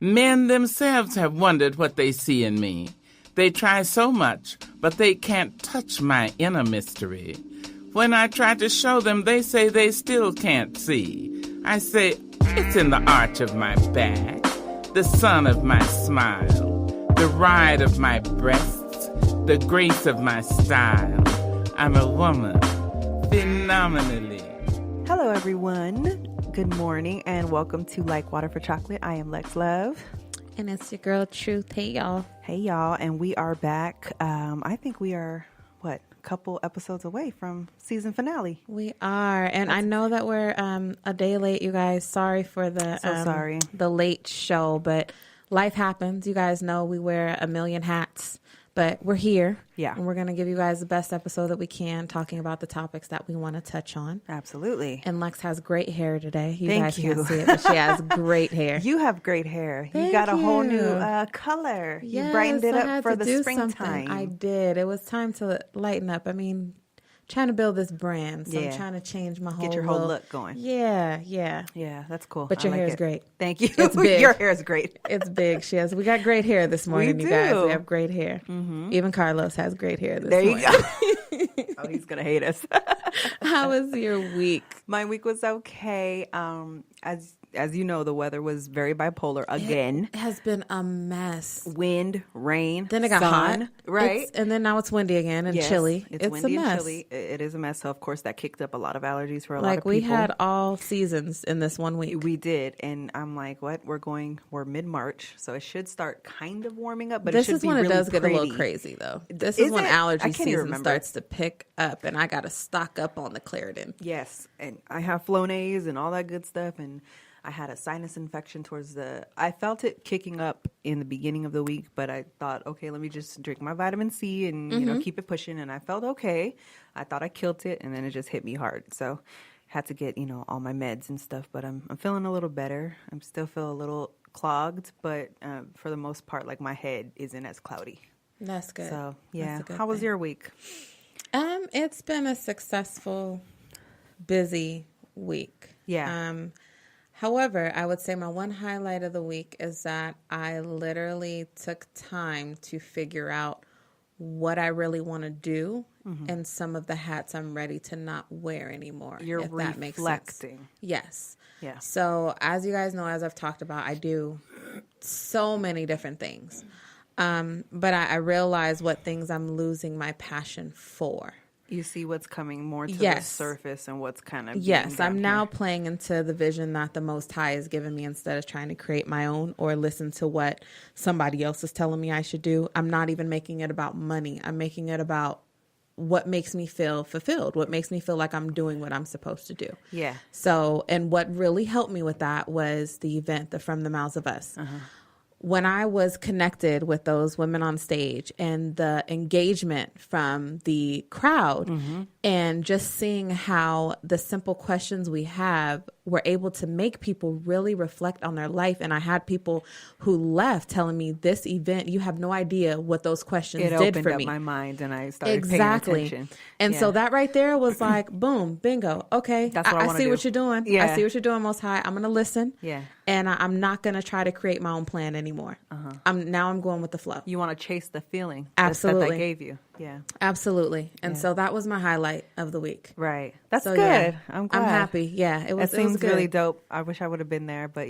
Men themselves have wondered what they see in me. They try so much, but they can't touch my inner mystery. When I try to show them, they say they still can't see. I say, it's in the arch of my back, the sun of my smile, the ride of my breasts, the grace of my style. I'm a woman, phenomenally. Hello, everyone. Good morning, and welcome to Like Water for Chocolate. I am Lex Love. And it's your girl, Truth. Hey, y'all. Hey, y'all. And we are back. I think we are, a couple episodes away from season finale. We are. And I know that we're a day late, you guys. Sorry for the late show, but life happens. You guys know we wear a million hats, but we're here. Yeah. And we're going to give you guys the best episode that we can, talking about the topics that we want to touch on. Absolutely. And Lex has great hair today. You Thank guys you. can't see it, but she has great hair. You have great hair. Thank you got a whole you. new color. Yes, you brightened it I up had for to the do springtime. something. I did. It was time to lighten up. I mean, trying to build this brand, so I'm trying to change my whole Get your whole look going. Yeah. Yeah, that's cool. But your hair is great. Thank you. It's big. Your hair is great. It's big. We got great hair this morning, We you guys. do. We have great hair. Mm-hmm. Even Carlos has great hair this there morning. You go. Oh, he's going to hate us. How was your week? My week was okay. As you know, the weather was very bipolar again. It has been a mess. Wind, rain, Then it got sun, hot. right? And then now it's windy again and chilly. It's windy a mess. and chilly. It is a mess. So, of course, that kicked up a lot of allergies for a lot of people. We had all seasons in this 1 week. We did. And I'm like, what? We're mid-March, so it should start kind of warming up, but this it should is be when really it does pretty. get a little crazy, though. This is when allergy season starts to pick up, and I got to stock up on the Claritin. Yes, and I have Flonase and all that good stuff, and I had a sinus infection I felt it kicking up in the beginning of the week, but I thought, okay, let me just drink my vitamin C and, keep it pushing. And I felt okay. I thought I killed it, and then it just hit me hard. So had to get, all my meds and stuff, but I'm feeling a little better. I'm still feel a little clogged, but for the most part, like my head isn't as cloudy. That's good. So yeah. Good How was your week? It's been a successful, busy week. Yeah. However, I would say my one highlight of the week is that I literally took time to figure out what I really want to do and some of the hats I'm ready to not wear anymore. You're if that makes sense. reflecting. Yes. Yeah. So as you guys know, as I've talked about, I do so many different things. But I realize what things I'm losing my passion for. You see what's coming more to the surface and what's kind of I'm now playing into the vision that the Most High has given me instead of trying to create my own or listen to what somebody else is telling me I should do. I'm not even making it about money. I'm making it about what makes me feel fulfilled, what makes me feel like I'm doing what I'm supposed to do. Yeah. So, and what really helped me with that was the event, the From the Mouths of Us. Uh-huh. When I was connected with those women on stage and the engagement from the crowd and just seeing how the simple questions we have were able to make people really reflect on their life. And I had people who left telling me, this event, you have no idea what those questions did for me. It opened up my mind and I started paying attention. And so that right there was like, boom, bingo. Okay, that's what I see what you're doing. Yeah. I see what you're doing, Most High. I'm going to listen. Yeah. And I'm not going to try to create my own plan anymore. I'm going with the flow. You want to chase the feeling that they gave you. Yeah. Absolutely. And so that was my highlight of the week. Right. That's good. Yeah, I'm glad. I'm happy. Yeah. It seems really dope. I wish I would have been there, but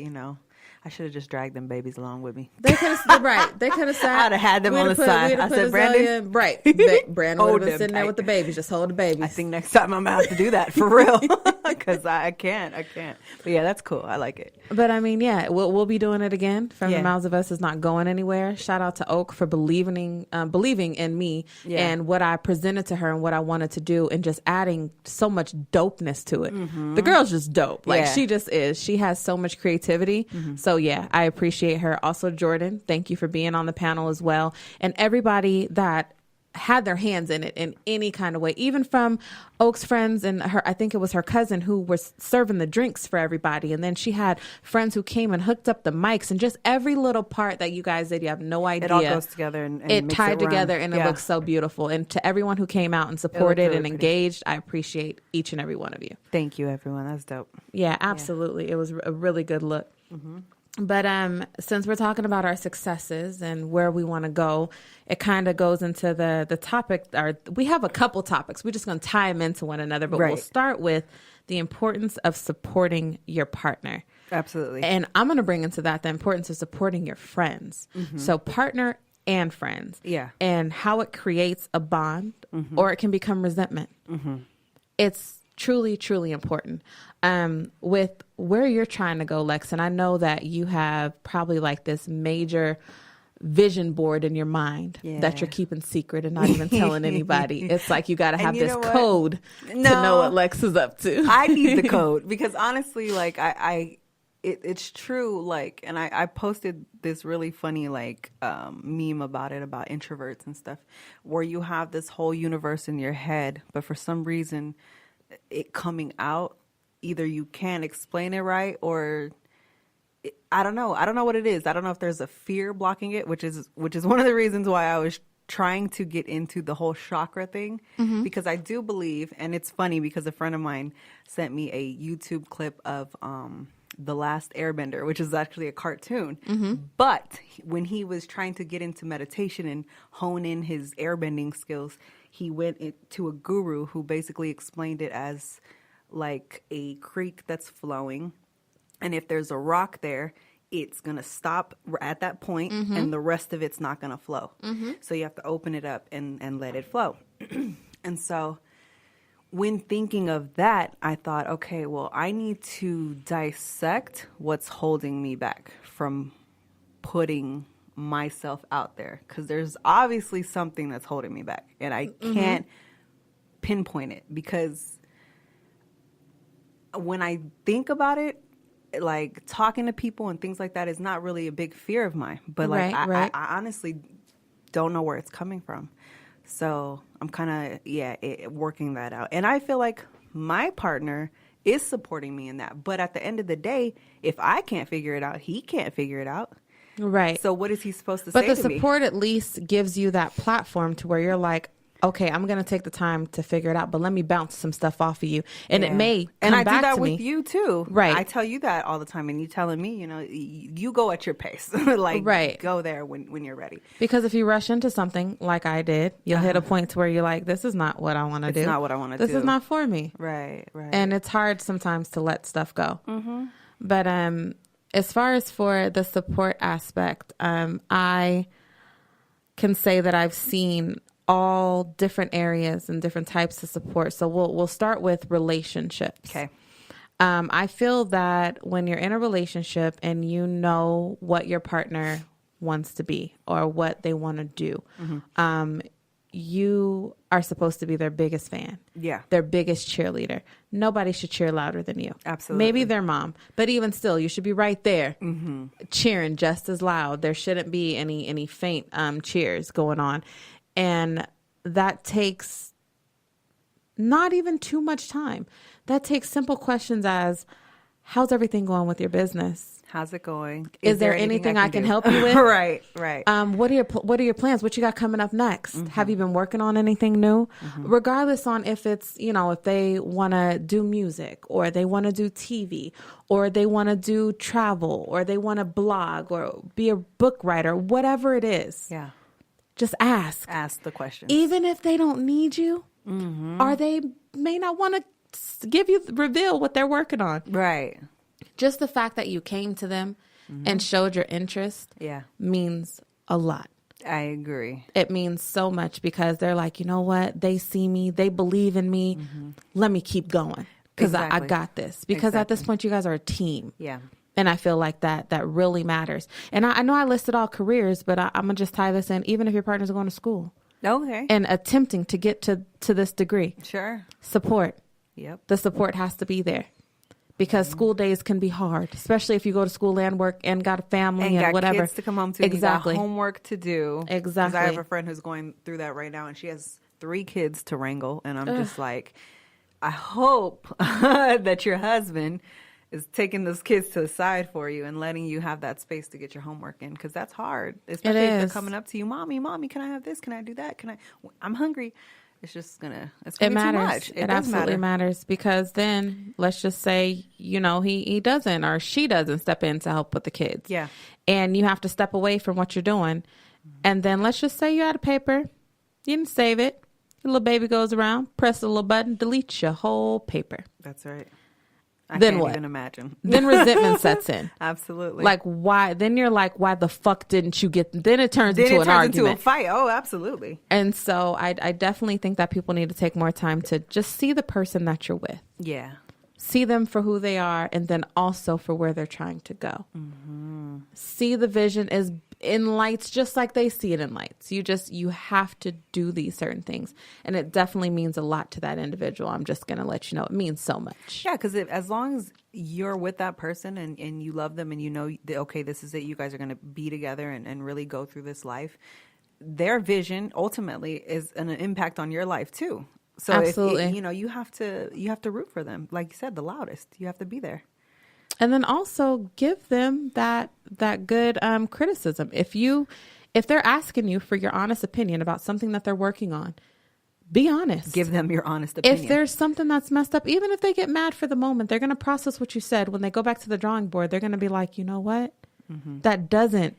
I should have just dragged them babies along with me. They could have, right. They could have sat. I'd have had them on the side. I said, Brandon. Right. Brandon would have been sitting there with the babies. Just hold the babies. I think next time I'm going to have to do that for real. Because I can't. But yeah, that's cool. I like it. But I mean, yeah, we'll be doing it again. From the Mouths of Us is not going anywhere. Shout out to Oak for believing in me and what I presented to her and what I wanted to do and just adding so much dopeness to it. Mm-hmm. The girl's just dope. Like she just is. She has so much creativity. Mm-hmm. So yeah, I appreciate her. Also, Jordan, thank you for being on the panel as well. And everybody that had their hands in it in any kind of way, even from Oak's friends and her, I think it was her cousin who was serving the drinks for everybody. And then she had friends who came and hooked up the mics and just every little part that you guys did. You have no idea. It all goes together and it tied together and it looks so beautiful. And to everyone who came out and supported really and engaged, I appreciate each and every one of you. Thank you, everyone. That's dope. Yeah, absolutely. Yeah. It was a really good look. Mm-hmm. But since we're talking about our successes and where we want to go, it kind of goes into the topic. Or we have a couple topics. We're just going to tie them into one another. But we'll start with the importance of supporting your partner. Absolutely. And I'm going to bring into that the importance of supporting your friends. So partner and friends. Yeah. And how it creates a bond or it can become resentment. It's truly, truly important. With where you're trying to go, Lex, and I know that you have probably like this major vision board in your mind that you're keeping secret and not even telling anybody. It's like you got to have this code to know what Lex is up to. I need the code because honestly, like it's true. Like, and I posted this really funny like meme about it, about introverts and stuff, where you have this whole universe in your head, but for some reason it coming out, either you can't explain it right or I don't know what it is. I don't know if there's a fear blocking it, which is one of the reasons why I was trying to get into the whole chakra thing, because I do believe, and it's funny because a friend of mine sent me a YouTube clip of The Last Airbender, which is actually a cartoon. But when he was trying to get into meditation and hone in his airbending skills, he went to a guru who basically explained it as like a creek that's flowing. And if there's a rock there, it's going to stop at that point, and the rest of it's not going to flow. So you have to open it up and let it flow. And so when thinking of that, I thought, okay, well, I need to dissect what's holding me back from putting myself out there, because there's obviously something that's holding me back, and I can't pinpoint it, because when I think about it, like talking to people and things like that is not really a big fear of mine, but like I honestly don't know where it's coming from. So I'm kind of, working that out. And I feel like my partner is supporting me in that. But at the end of the day, if I can't figure it out, he can't figure it out. Right. So what is he supposed to say to me? But the support at least gives you that platform to where you're like, okay, I'm going to take the time to figure it out, but let me bounce some stuff off of you. And it may come I back do that to with me. you too. Right. I tell you that all the time, and you telling me, you go at your pace. Like, go there when you're ready. Because if you rush into something like I did, you'll hit a point to where you're like, this is not what I want to do. It's not what I want to do. This is not for me. Right. And it's hard sometimes to let stuff go. But as far as for the support aspect, I can say that I've seen all different areas and different types of support. So we'll start with relationships. Okay. I feel that when you're in a relationship and you know what your partner wants to be or what they want to do, you are supposed to be their biggest fan. Yeah. Their biggest cheerleader. Nobody should cheer louder than you. Absolutely. Maybe their mom, but even still, you should be right there cheering just as loud. There shouldn't be any faint cheers going on. And that takes not even too much time. That takes simple questions as, how's everything going with your business? How's it going? Is there anything I can help you with? Right. What are your plans? What you got coming up next? Have you been working on anything new? Regardless on if it's, if they want to do music or they want to do TV or they want to do travel or they want to blog or be a book writer, whatever it is. Yeah. Just ask. Ask the questions. Even if they don't need you, or they may not want to reveal what they're working on. Right. Just the fact that you came to them and showed your interest means a lot. I agree. It means so much because they're like, you know what? They see me. They believe in me. Let me keep going because I got this. Because at this point, you guys are a team. Yeah. And I feel like that really matters. And I know I listed all careers, but I'm going to just tie this in. Even if your partner's going to school. Okay. And attempting to get to this degree. Sure. Support. Yep. The support has to be there. Because school days can be hard, especially if you go to school and work and got a family and got whatever. Kids to come home to. Exactly. You got homework to do. Exactly. Because I have a friend who's going through that right now, and she has 3 kids to wrangle. And I'm just like, I hope that your husband is taking those kids to the side for you and letting you have that space to get your homework in, because that's hard. Especially if they're coming up to you, mommy, can I have this? Can I do that? I'm hungry. it's just it's It gonna be matters. too much. It does absolutely matter. matters, because then let's just say, he doesn't, or she doesn't step in to help with the kids. Yeah. And you have to step away from what you're doing. And then let's just say you had a paper. You didn't save it. Your little baby goes around, press a little button, deletes your whole paper. That's right. I Then can't what? even imagine. Then resentment sets in. Absolutely. Like, why? Then you're like, why the fuck didn't you get? Then it turns then into it an turns argument. into a fight. Oh, absolutely. And so I definitely think that people need to take more time to just see the person that you're with. Yeah. See them for who they are, and then also for where they're trying to go. See the vision as in lights, just like they see it in lights. You have to do these certain things. And it definitely means a lot to that individual. I'm just going to let you know it means so much. Yeah, because as long as you're with that person and you love them and you know, okay, this is it, you guys are going to be together and really go through this life, their vision ultimately is an impact on your life too. So Absolutely. if, you have to root for them. Like you said, the loudest. You have to be there. And then also give them that good criticism. If they're asking you for your honest opinion about something that they're working on, be honest. Give them your honest opinion. If there's something that's messed up, even if they get mad for the moment, they're going to process what you said. When they go back to the drawing board, they're going to be like, you know what? That doesn't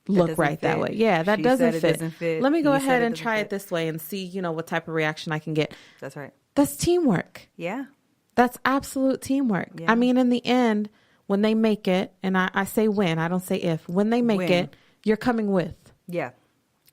look doesn't right that fit. way. Yeah, that She doesn't said it fit. doesn't fit. Let me go He said ahead it and doesn't try fit. it this way and see, what type of reaction I can get. That's right. That's teamwork. Yeah. That's absolute teamwork. Yeah. I mean, in the end, when they make it, and I say when, I don't say if, when they make When. it, you're coming with. Yeah.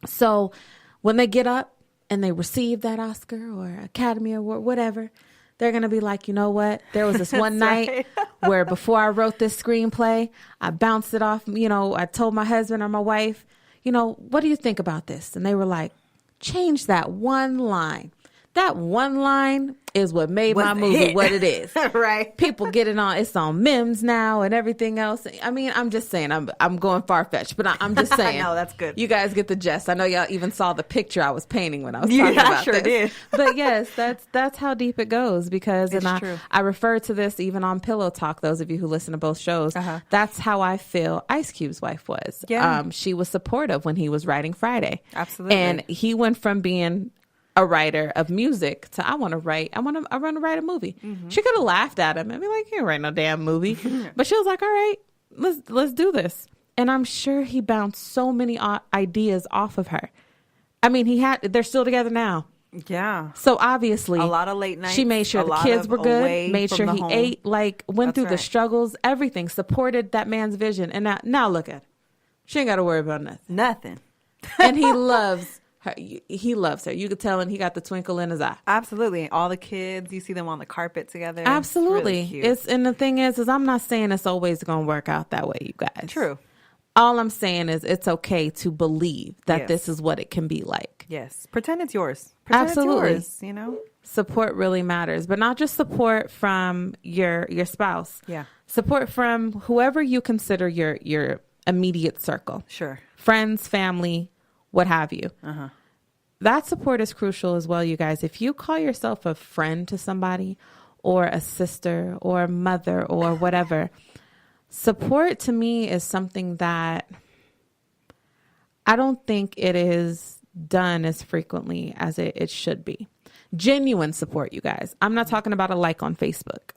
So when they get up and they receive that Oscar or Academy Award, whatever, they're going to be like, you know what? There was this one night where before I wrote this screenplay, I bounced it off. I told my husband or my wife, what do you think about this? And they were like, change that one line. That one line is what made my movie what it is. Right. People get it on. It's on memes now and everything else. I mean, I'm just saying. I'm going far fetched, but I'm just saying. No, that's good. You guys get the gist. I know y'all even saw the picture I was painting when I was Yeah, talking about I sure this. did. But yes, that's how deep it goes, because It's and true. I refer to this even on Pillow Talk. Those of you who listen to both shows, that's how I feel Ice Cube's wife was. Yeah. She was supportive when he was writing Friday. Absolutely. And he went from being a writer of music to I want to write a movie. She could have laughed at him and be like, you can't write no damn movie. But she was like, all right, let's do this. And I'm sure he bounced so many ideas off of her. I mean, they're still together now. Yeah. So obviously A lot of late nights. she made sure a the lot kids of were good, away made from sure the he home. ate, went That's through the right. struggles, everything, supported that man's vision. And now look at her. She ain't got to worry about nothing. Nothing. And he loves her. He loves her. You could tell, and he got the twinkle in his eye. Absolutely. All the kids, you see them on the carpet together. Absolutely. It's really cute. And the thing is I'm not saying it's always going to work out that way, you guys. True. All I'm saying is it's okay to believe that Yes. this is what it can be like. Yes. Pretend it's yours. Pretend Absolutely. It's yours, Support really matters, but not just support from your spouse. Yeah. Support from whoever you consider your immediate circle. Sure. Friends, family, what have you. That support is crucial as well, you guys. If you call yourself a friend to somebody or a sister or a mother or whatever, support to me is something that I don't think it is done as frequently as it should be. Genuine support, you guys. I'm not talking about a like on Facebook.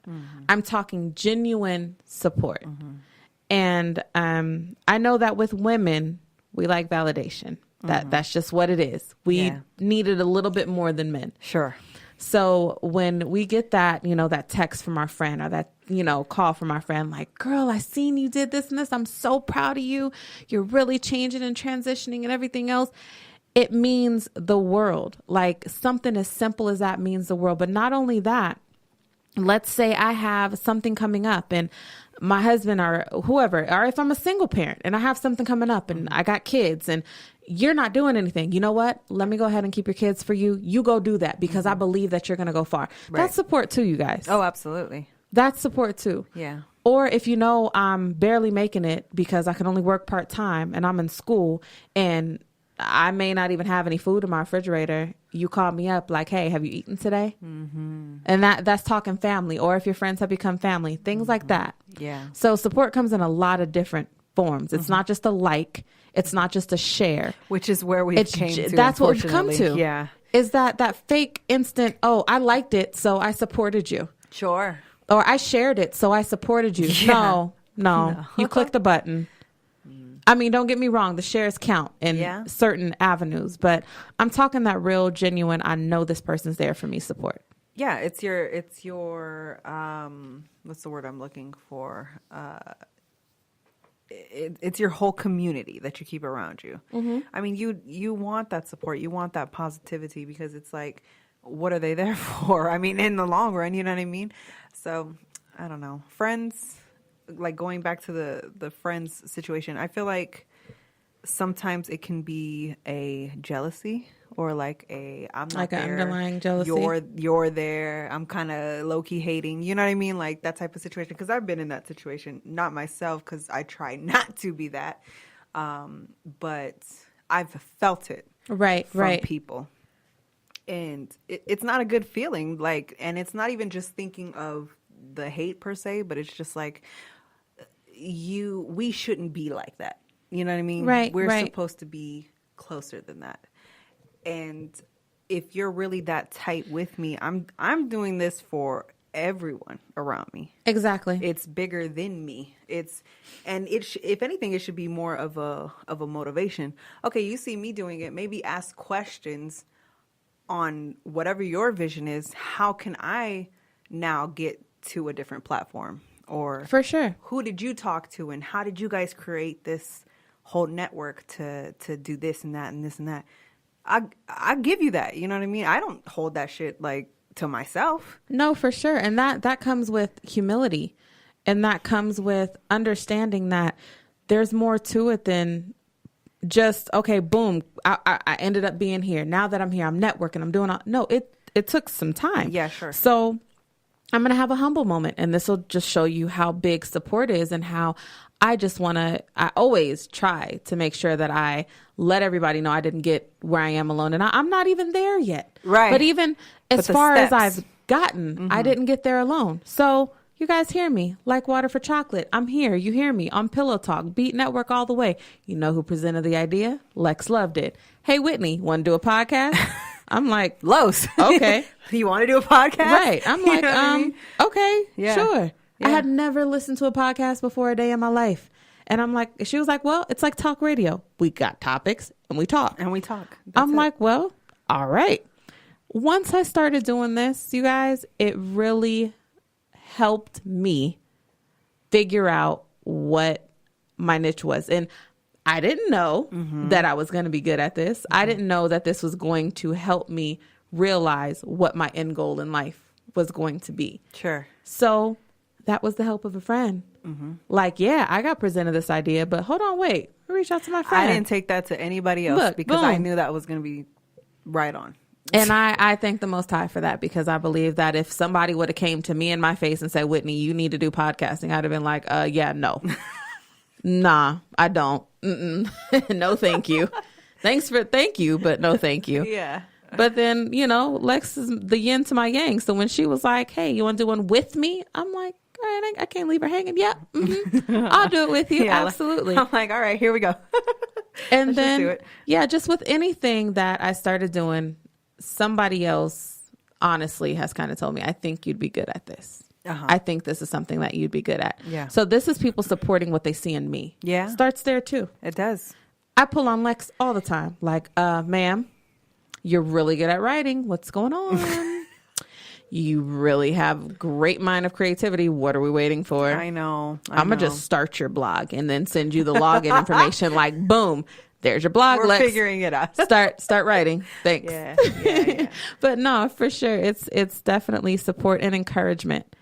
I'm talking genuine support. And I know that with women, we like validation. That's just what it is. We need it a little bit more than men. Sure. So when we get that, that text from our friend or that, call from our friend, like, girl, I seen you did this and this. I'm so proud of you. You're really changing and transitioning and everything else. It means the world. Like something as simple as that means the world. But not only that, let's say I have something coming up and my husband or whoever, or if I'm a single parent and I have something coming up and I got kids and you're not doing anything, you know what? Let me go ahead and keep your kids for you. You go do that because I believe that you're going to go far. Right. That's support too, you guys. Oh, absolutely. That's support too. Yeah. Or if I'm barely making it because I can only work part-time and I'm in school and I may not even have any food in my refrigerator. You call me up like, hey, have you eaten today? And that's talking family. Or if your friends have become family, things like that. Yeah. So support comes in a lot of different forms. It's not just a like. It's not just a share. Which is where we came to. That's what we've come to. Yeah. is that fake instant, oh, I liked it, so I supported you. Sure. Or I shared it, so I supported you. Yeah. No. You clicked the button. I mean, don't get me wrong. The shares count in certain avenues, but I'm talking that real, genuine, I know this person's there for me support. Yeah, it's your what's the word I'm looking for? It's your whole community that you keep around you. Mm-hmm. I mean, you want that support, you want that positivity, because it's like, what are they there for? I mean, in the long run, you know what I mean? So, I don't know. Friends, like going back to the friends situation, I feel like sometimes it can be a jealousy or like I'm not like there. An underlying jealousy. You're there. I'm kind of low key hating. You know what I mean? Like that type of situation. Because I've been in that situation, not myself, because I try not to be that, but I've felt it from people, and it's not a good feeling. Like, and it's not even just thinking of the hate per se, but it's just like we shouldn't be like that. You know what I mean? Right. We're supposed to be closer than that. And if you're really that tight with me, I'm doing this for everyone around me. Exactly. It's bigger than me. If anything, it should be more of a motivation. Okay, you see me doing it, maybe ask questions on whatever your vision is. How can I now get to a different platform? Or for sure, who did you talk to, and how did you guys create this whole network to do this and that and this and that? I give you that. You know what I mean? I don't hold that shit like to myself. No, for sure. And that comes with humility, and that comes with understanding that there's more to it than just, okay, boom, I ended up being here. Now that I'm here, I'm networking, I'm doing all. No, it took some time. Yeah, sure. So I'm going to have a humble moment, and this will just show you how big support is and how I always try to make sure that I let everybody know I didn't get where I am alone. And I'm not even there yet. Right. But even as far as steps. I've gotten, I didn't get there alone. So you guys hear me, like water for chocolate. I'm here. You hear me on Pillow Talk, Beat Network all the way. You know who presented the idea? Lex Love did. Hey, Whitney, want to do a podcast? I'm like, Los. Okay. You want to do a podcast? Right. I'm like, You know what I mean? Okay, Yeah. sure. Yeah. I had never listened to a podcast before a day in my life. And I'm like, she was like, well, it's like talk radio. We got topics and we talk. I'm like, well, all right. Once I started doing this, you guys, it really helped me figure out what my niche was. And I didn't know that I was going to be good at this. I didn't know that this was going to help me realize what my end goal in life was going to be. Sure. So that was the help of a friend. Like, yeah, I got presented this idea, but hold on, wait. Reach out to my friend. I didn't take that to anybody else because boom. I knew that was going to be right on. And I thank the Most High for that, because I believe that if somebody would have came to me in my face and said, Whitney, you need to do podcasting, I'd have been like, yeah, no. Nah, I don't. No, thank you. Thank you, but no, thank you. Yeah. But then, Lex is the yin to my yang. So when she was like, hey, you want to do one with me? I'm like, all right, I can't leave her hanging. Yeah, I'll do it with you. Yeah, absolutely. I'm like, all right, here we go. And then, yeah, just with anything that I started doing, somebody else honestly has kind of told me, I think you'd be good at this. I think this is something that you'd be good at. Yeah. So this is people supporting what they see in me. Yeah. Starts there too. It does. I pull on Lex all the time. Like, ma'am, you're really good at writing. What's going on? You really have great mind of creativity. What are we waiting for? I know. I'm going to just start your blog and then send you the login information. Like, boom, there's your blog. We're Lex. figuring it out. Start writing. Thanks. Yeah. But no, for sure. It's definitely support and encouragement.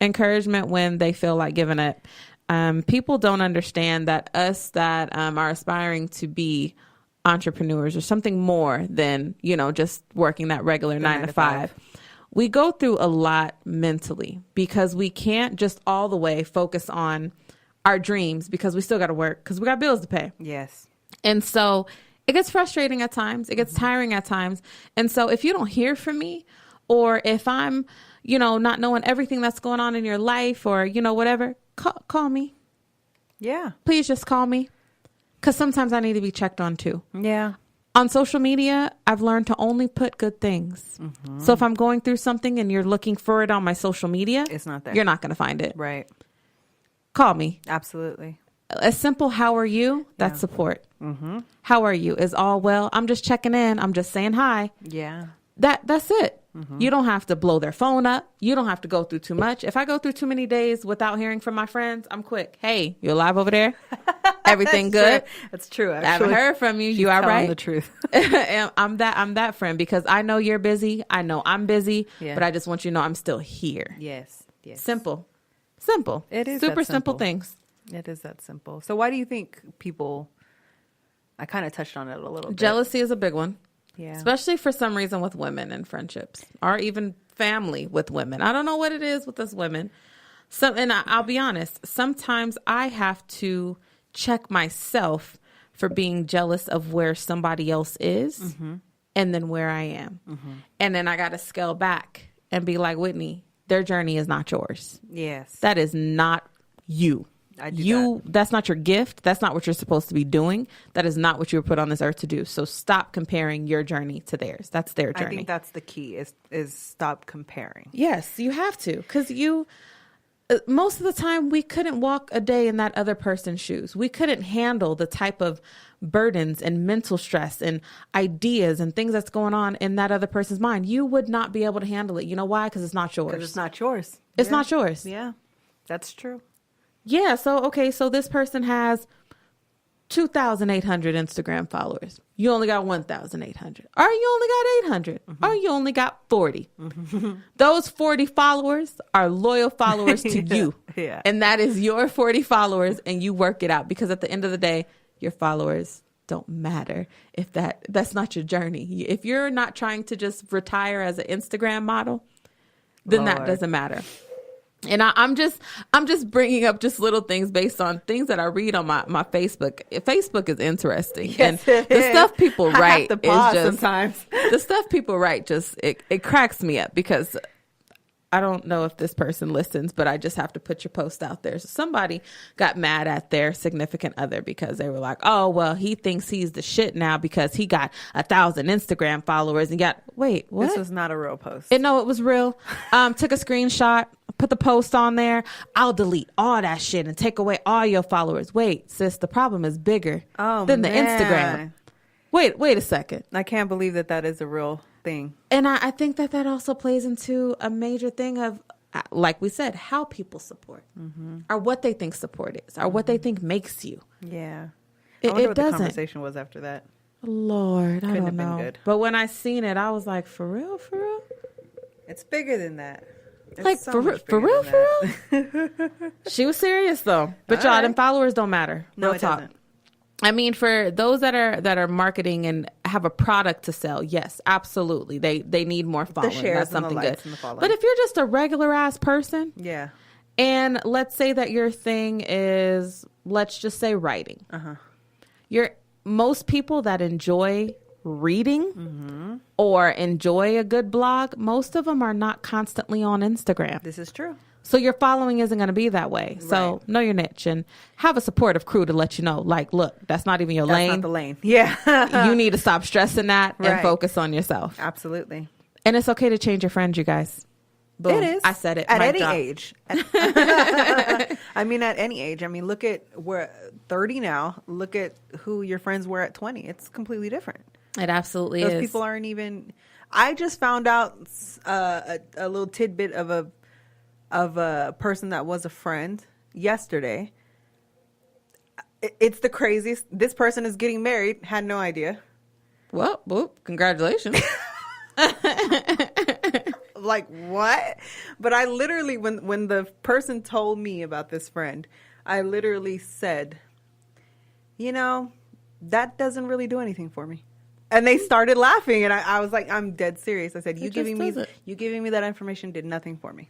Encouragement when they feel like giving up. People don't understand that us that are aspiring to be entrepreneurs or something more than, just working that regular 9 to 5. We go through a lot mentally because we can't just all the way focus on our dreams because we still got to work because we got bills to pay. Yes. And so it gets frustrating at times. It gets tiring at times. And so if you don't hear from me, or if I'm, not knowing everything that's going on in your life, or, whatever, call me. Yeah. Please just call me. Because sometimes I need to be checked on too. Yeah. On social media, I've learned to only put good things. So if I'm going through something and you're looking for it on my social media, It's not there. You're not going to find it. Right. Call me. Absolutely. A simple "how are you?" That's support. How are you? Is all well? I'm just checking in. I'm just saying hi. Yeah. That's it. You don't have to blow their phone up. You don't have to go through too much. If I go through too many days without hearing from my friends, I'm quick. Hey, you alive over there? Everything good? That's true. I haven't heard from you. You all telling right? the truth. And I'm that friend because I know you're busy. I know I'm busy, Yeah. but I just want you to know I'm still here. Yes. Yes. Simple. It is super that simple simple. things. It is that simple. So why do you think people? I kind of touched on it a little bit. Jealousy is a big one. Yeah. Especially for some reason with women and friendships or even family with women. I don't know what it is with us women. And I'll be honest, sometimes I have to check myself for being jealous of where somebody else is and then where I am. And then I got to scale back and be like, Whitney, their journey is not yours. Yes. That is not you. I do that. That's not your gift. That's not what you're supposed to be doing. That is not what you were put on this earth to do. So stop comparing your journey to theirs. That's their journey. I think that's the key is stop comparing. Yes, you have to. Because most of the time we couldn't walk a day in that other person's shoes. We couldn't handle the type of burdens and mental stress and ideas and things that's going on in that other person's mind. You would not be able to handle it. You know why? Because it's not yours. Because it's not yours. It's not yours. Yeah. That's true. Yeah. So this person has 2,800 Instagram followers. You only got 1,800. Or you only got 800. Or you only got 40. Those 40 followers are loyal followers to you. Yeah. And that is your 40 followers, and you work it out because at the end of the day, your followers don't matter if that's not your journey. If you're not trying to just retire as an Instagram model, then that doesn't matter. And I'm just bringing up just little things based on things that I read on my Facebook. Facebook is interesting, Yes, and the stuff people I write have to pause is just sometimes. the stuff people write just it cracks me up because I don't know if this person listens, but I just have to put your post out there. So somebody got mad at their significant other because they were like, "Oh, well, he thinks he's the shit now because he got 1,000 Instagram followers and got wait, what?" This was not a real post. No, it was real. Took a screenshot, put the post on there. I'll delete all that shit and take away all your followers. Wait, sis, the problem is bigger than the Instagram. Wait a second. I can't believe that is a real thing. And I think that also plays into a major thing of, like we said, how people support or what they think support is or what they think makes you. Yeah. It I wonder what doesn't. the conversation was after that. Lord, I Couldn't don't have been know. good. But when I seen it, I was like, for real? It's bigger than that. It's Like, so for much real? bigger than that. She was serious though. But All y'all, right. them followers don't matter. No, Real it talk. doesn't. I mean, for those that are marketing and have a product to sell, yes, absolutely. They need more following. shares That's and the something likes good. and the following. But if you're just a regular ass person, Yeah. and let's say that your thing is, let's just say writing. Most people that enjoy reading or enjoy a good blog, most of them are not constantly on Instagram. This is true. So your following isn't going to be that way. So Right. know your niche and have a supportive crew to let you know, like, look, that's not even your That's lane. not the lane. Yeah. You need to stop stressing that and Right. focus on yourself. Absolutely. And it's okay to change your friends, you guys. Boom. It is. I said it. At Mic any drop. age. I mean, at any age. I mean, look at, we're 30 now. Look at who your friends were at 20. It's completely different. It absolutely Those is. people aren't even. I just found out a little tidbit of a person that was a friend yesterday. It's the craziest. This person is getting married. Had no idea. Well, whoop, congratulations. Like, what? But I literally, when the person told me about this friend, I literally said, you know, that doesn't really do anything for me. And they started laughing, and I was like, I'm dead serious. I said, you giving me that information did nothing for me.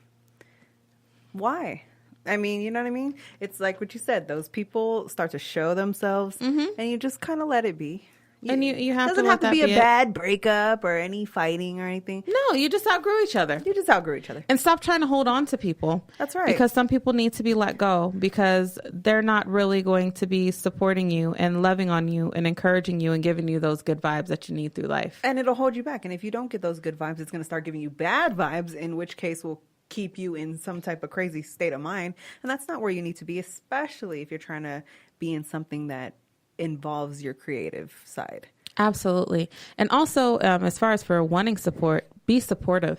Why? I mean, you know what I mean? It's like what you said. Those people start to show themselves, and you just kind of let it be. And you have doesn't to have let to be that a bad breakup or any fighting or anything. No, you just outgrew each other. You just outgrew each other. And stop trying to hold on to people. That's right. Because some people need to be let go because they're not really going to be supporting you and loving on you and encouraging you and giving you those good vibes that you need through life. And it'll hold you back. And if you don't get those good vibes, it's going to start giving you bad vibes, in which case will keep you in some type of crazy state of mind. And that's not where you need to be, especially if you're trying to be in something that involves your creative side. Absolutely. And also, as far as for wanting support, be supportive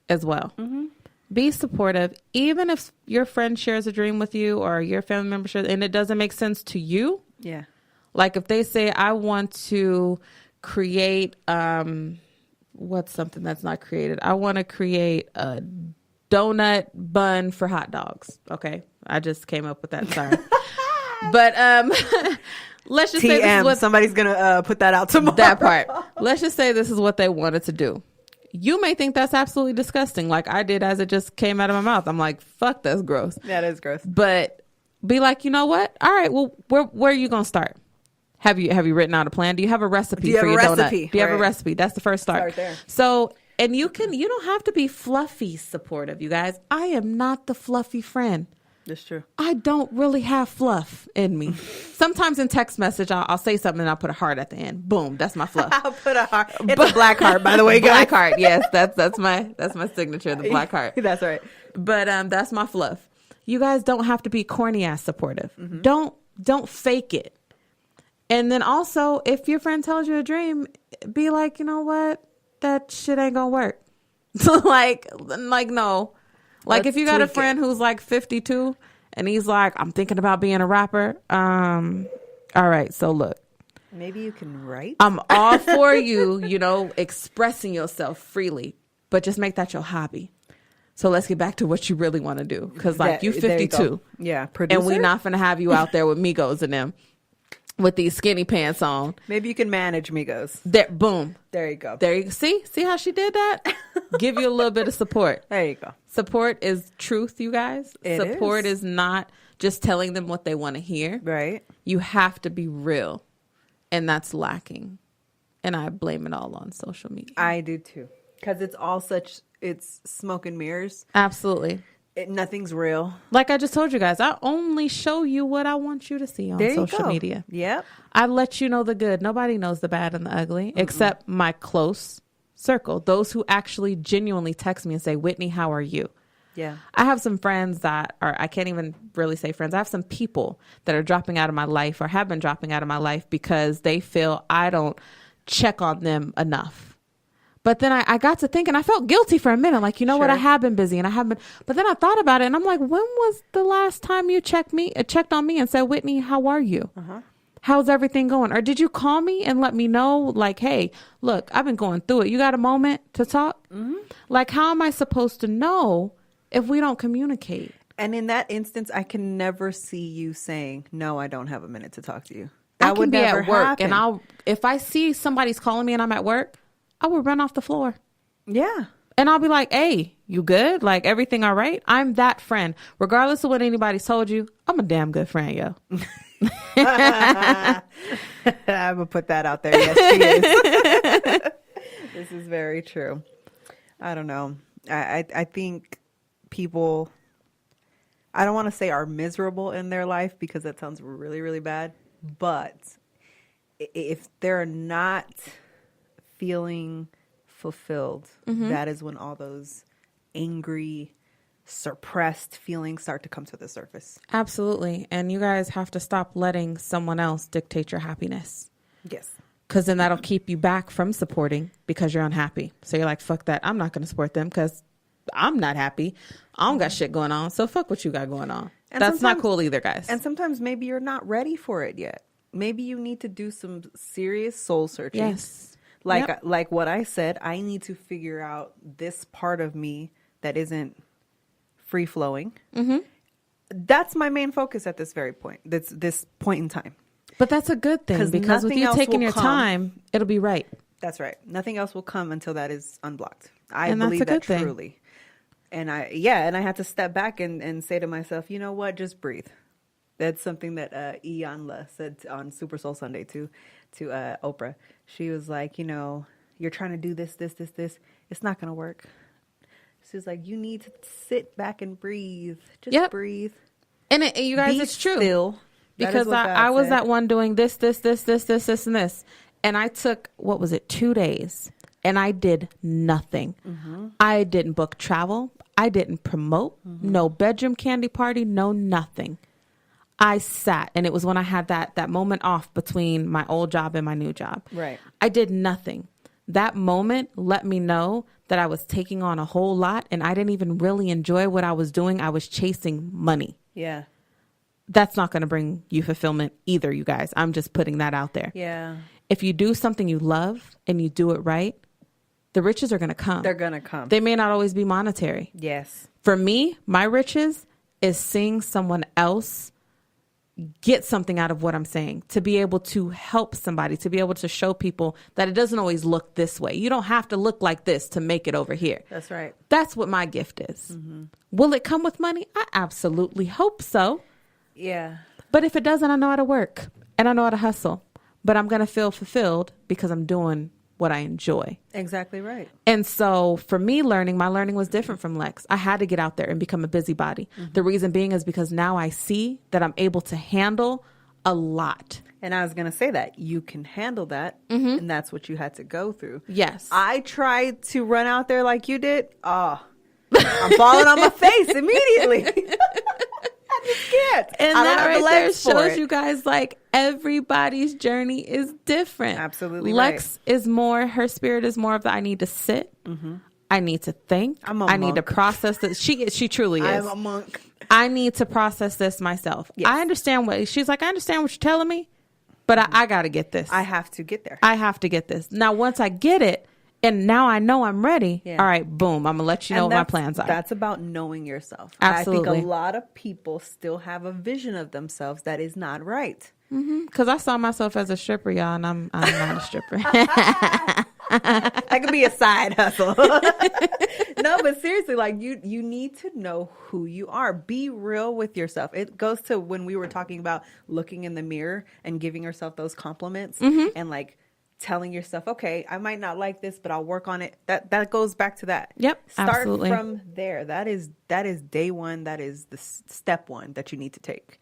as well. Mm-hmm. Be supportive. Even if your friend shares a dream with you or your family member shares, and it doesn't make sense to you. Yeah. Like if they say, I want to create, what's something that's not created? I want to create a donut bun for hot dogs. Okay. I just came up with that. Sorry. But, let's just say this is what somebody's gonna put that out tomorrow. That part. Let's just say this is what they wanted to do. You may think that's absolutely disgusting, like I did as it just came out of my mouth. I'm like, fuck, that's gross. That is gross. But be like, you know what? All right, well, where are you gonna start? Have you written out a plan? Do you have a recipe for your donut? Do you have a recipe? That's the first start. There. So, and you don't have to be fluffy supportive, you guys. I am not the fluffy friend. That's true. I don't really have fluff in me. Sometimes in text message, I'll say something and I'll put a heart at the end. Boom, that's my fluff. I'll put a heart. It's a black heart, by the way, guys. Black heart, yes, that's my signature, the black heart. That's right. But that's my fluff. You guys don't have to be corny ass supportive. Mm-hmm. Don't fake it. And then also, if your friend tells you a dream, be like, you know what, that shit ain't gonna work. like no. Like if you got a friend who's like 52 and he's like, I'm thinking about being a rapper. All right. So look, maybe you can write. I'm all for you, expressing yourself freely, but just make that your hobby. So let's get back to what you really want to do. Cause like you 52. Yeah. Producer? And we not going to have you out there with Migos and them with these skinny pants on. Maybe you can manage Migos. There, boom. There you go. There you see how she did that? Give you a little bit of support. There you go. Support is truth, you guys. Support is not just telling them what they want to hear. Right. You have to be real. And that's lacking. And I blame it all on social media. I do too. Because it's smoke and mirrors. Absolutely. Nothing's real. Like I just told you guys, I only show you what I want you to see on social media. Yep. I let you know the good. Nobody knows the bad and the ugly except my close circle. Those who actually genuinely text me and say, Whitney, how are you? Yeah. I have some friends that are, I can't even really say friends. I have some people that are dropping out of my life or have been dropping out of my life because they feel I don't check on them enough. But then I got to thinking, I felt guilty for a minute. Like, what? I have been busy and I have been. But then I thought about it and I'm like, when was the last time you checked on me and said, Whitney, how are you? Uh-huh. How's everything going? Or did you call me and let me know, like, hey, look, I've been going through it. You got a moment to talk? Mm-hmm. Like, how am I supposed to know if we don't communicate? And in that instance, I can never see you saying, no, I don't have a minute to talk to you. That would never be at work. Happen. And if I see somebody's calling me and I'm at work, I would run off the floor. Yeah. And I'll be like, hey, you good? Like, everything all right? I'm that friend. Regardless of what anybody's told you, I'm a damn good friend, yo. I'm going to put that out there. Yes, she is. This is very true. I don't know. I think people, I don't want to say are miserable in their life because that sounds really, really bad. But if they're not feeling fulfilled, that is when all those angry, suppressed feelings start to come to the surface. Absolutely. And you guys have to stop letting someone else dictate your happiness. Yes. Because then that'll keep you back from supporting because you're unhappy. So you're like, fuck that. I'm not going to support them because I'm not happy. I don't got shit going on. So fuck what you got going on. And that's not cool either, guys. And sometimes maybe you're not ready for it yet. Maybe you need to do some serious soul searching. Yes. Like what I said, I need to figure out this part of me that isn't free flowing. Mm-hmm. That's my main focus at this very point. This point in time. But that's a good thing because with you taking your time, it'll be right. That's right. Nothing else will come until that is unblocked. I believe that truly. And I had to step back and say to myself, you know what? Just breathe. That's something that Iyanla said on Super Soul Sunday to Oprah. She was like, you're trying to do this. It's not going to work. She was like, you need to sit back and breathe. Just breathe. And you guys, Be it's true. Still. Because I was that one doing this, and this. And I took, 2 days. And I did nothing. Mm-hmm. I didn't book travel. I didn't promote. Mm-hmm. No bedroom candy party. No nothing. I sat, and it was when I had that moment off between my old job and my new job. Right. I did nothing. That moment let me know that I was taking on a whole lot, and I didn't even really enjoy what I was doing. I was chasing money. Yeah. That's not going to bring you fulfillment either, you guys. I'm just putting that out there. Yeah. If you do something you love and you do it right, the riches are going to come. They're going to come. They may not always be monetary. Yes. For me, my riches is seeing someone else get something out of what I'm saying, to be able to help somebody, to be able to show people that it doesn't always look this way. You don't have to look like this to make it over here. That's right. That's what my gift is. Mm-hmm. Will it come with money? I absolutely hope so. Yeah. But if it doesn't, I know how to work and I know how to hustle. But I'm going to feel fulfilled because I'm doing what I enjoy. Exactly right. And so for me, my learning was different from Lex. I had to get out there and become a busybody. Mm-hmm. The reason being is because now I see that I'm able to handle a lot. And I was going to say that you can handle that. Mm-hmm. And that's what you had to go through. Yes. I tried to run out there like you did. Oh, I'm falling on my face immediately. I just can't. And that right there shows you guys, like, everybody's journey is different. Absolutely. Lex is more, her spirit is more of the I need to sit. Mm-hmm. I need to think. I need to process this. She truly is. I'm a monk. I need to process this myself. Yes. I understand she's like, I understand what you're telling me, but I got to get this. I have to get there. I have to get this. Now, once I get it, and now I know I'm ready. Yeah. All right, boom. I'm going to let you know what my plans are. That's about knowing yourself. Absolutely. I think a lot of people still have a vision of themselves that is not right. Because I saw myself as a stripper, y'all, and I'm not a stripper. That could be a side hustle. No, but seriously, like you need to know who you are. Be real with yourself. It goes to when we were talking about looking in the mirror and giving yourself those compliments and like telling yourself, okay, I might not like this, but I'll work on it. That goes back to that. Yep. Start absolutely. from there. That is day one. That is the step one that you need to take.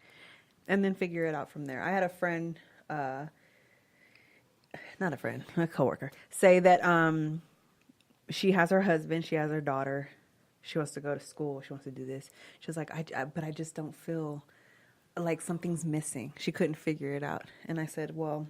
And then figure it out from there. I had a friend, not a friend, a coworker, say that she has her husband, she has her daughter, she wants to go to school, she wants to do this. She was like, but I just don't feel like something's missing. She couldn't figure it out. And I said, well,